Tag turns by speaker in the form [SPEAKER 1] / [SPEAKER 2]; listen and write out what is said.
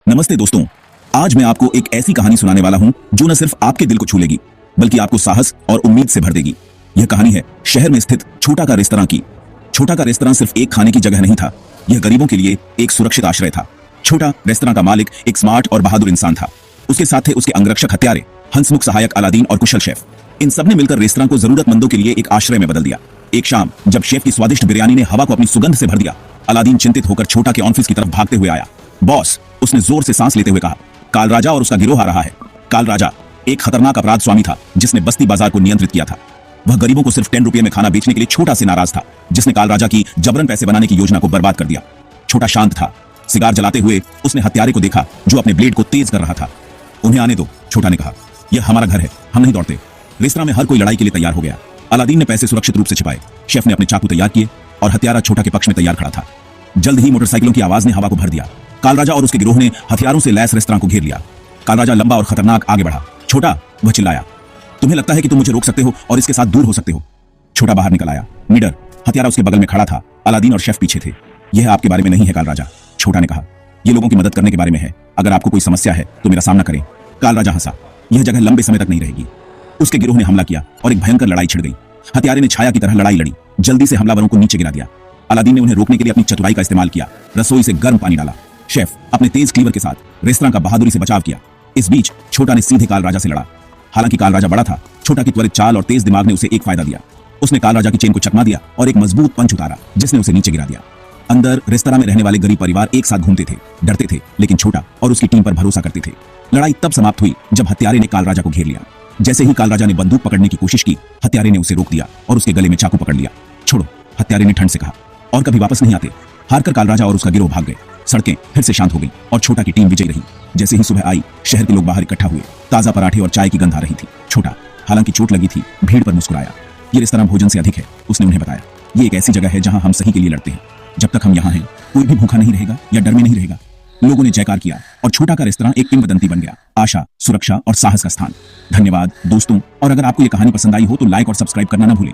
[SPEAKER 1] नमस्ते दोस्तों। आज मैं आपको एक ऐसी कहानी सुनाने वाला हूं जो न सिर्फ आपके दिल को छू लेगी बल्कि आपको साहस और उम्मीद से भर देगी। यह कहानी है शहर में स्थित छोटा का रेस्तरां की। छोटा का रेस्तरां सिर्फ एक खाने की जगह नहीं था, यह गरीबों के लिए एक सुरक्षित आश्रय था। छोटा रेस्तरां का मालिक एक स्मार्ट और बहादुर इंसान था। उसके साथ थे उसके अंगरक्षक हत्यारे, हंसमुख सहायक अलादीन और कुशल शेफ। इन सबने मिलकर रेस्तरां को जरूरतमंदों के लिए एक आश्रय में बदल दिया। एक शाम जब शेफ की स्वादिष्ट बिरयानी ने हवा को अपनी सुगंध से भर दिया, अलादीन चिंतित होकर छोटा के ऑफिस की तरफ भागते हुए आया। बॉस, उसने जोर से सांस लेते हुए कहा, काल राजा और उसका गिरोह आ रहा है। काल राजा एक खतरनाक अपराध स्वामी था जिसने बस्ती बाजार को नियंत्रित किया था। वह गरीबों को सिर्फ 10 रुपये में खाना बेचने के लिए छोटा से नाराज था, जिसने काल राजा की जबरन पैसे बनाने की योजना को बर्बाद कर दिया। छोटा शांत था। सिगार जलाते हुए उसने हत्यारे को देखा जो अपने ब्लेड को तेज कर रहा था। उन्हें आने दो, छोटा ने कहा, यह हमारा घर है, हम नहीं दौड़ते। रेस्तरां में हर कोई लड़ाई के लिए तैयार हो गया। अलादीन ने पैसे सुरक्षित रूप से छिपाए, शेफ ने अपने चाकू तैयार किए और हत्यारा छोटा के पक्ष में तैयार खड़ा था। जल्द ही मोटरसाइकिलों की आवाज ने हवा को भर दिया। काल राजा और उसके गिरोह ने हथियारों से लैस रेस्तरां को घेर लिया। काल राजा लंबा और खतरनाक आगे बढ़ा। छोटा, वह चिल्लाया, तुम्हें लगता है कि तुम मुझे रोक सकते हो और इसके साथ दूर हो सकते हो? छोटा बाहर निकल आया। निडर, हथियारा उसके बगल में खड़ा था। अलादीन और शेफ पीछे थे। यह आपके बारे में नहीं है काल राजा, छोटा ने कहा, यह लोगों की मदद करने के बारे में है। अगर आपको कोई समस्या है तो मेरा सामना करें। काल राजा हंसा, यह जगह लंबे समय तक नहीं रहेगी। उसके गिरोह ने हमला किया और एक भयंकर लड़ाई छिड़ गई। हत्यारे ने छाया की तरह लड़ाई लड़ी, जल्दी से हमलावरों को नीचे गिरा दिया। अलादीन ने उन्हें रोकने के लिए अपनी चतुराई का इस्तेमाल किया। रसोई से गर्म पानी डाला। शेफ अपने तेज क्लीवर के साथ रेस्तरां का बहादुरी से बचाव किया। इस बीच छोटा ने सीधे काल राजा से लड़ा। हालांकि काल राजा बड़ा था, छोटा की त्वरित चाल और तेज दिमाग ने उसे एक फायदा दिया। उसने काल राजा की चेन को चकमा दिया और एक मजबूत पंच उतारा जिसने उसे नीचे गिरा दिया। अंदर रेस्तरां में रहने वाले गरीब परिवार एक साथ घूमते थे, डरते थे, लेकिन छोटा और उसकी टीम पर भरोसा करते थे। लड़ाई तब समाप्त हुई जब हत्यारे ने काल राजा को घेर लिया। जैसे ही काल राजा ने बंदूक पकड़ने की कोशिश की, हत्यारे ने उसे रोक दिया और उसके गले में चाकू पकड़ लिया। छोड़ो, हत्यारे ने ठंड से कहा, और कभी वापस नहीं आते। हारकर काल राजा और उसका गिरोह भाग गए। सड़कें फिर से शांत हो गईं और छोटा की टीम विजयी रही। जैसे ही सुबह आई, शहर के लोग बाहर इकट्ठा हुए। ताजा पराठे और चाय की गंध आ रही थी। छोटा, हालांकि चोट लगी थी, भीड़ पर मुस्कुराया। ये रेस्तरां भोजन से अधिक है, उसने उन्हें बताया। ये एक ऐसी जगह है जहां हम सही के लिए लड़ते हैं। जब तक हम यहाँ हैं, कोई भी भूखा नहीं रहेगा या डर में नहीं रहेगा। लोगों ने जयकार किया और छोटा का रेस्तरां एक किंवदंती बन गया, आशा, सुरक्षा और साहस का स्थान। धन्यवाद दोस्तों, और अगर आपको ये कहानी पसंद आई हो तो लाइक और सब्सक्राइब करना ना भूलें।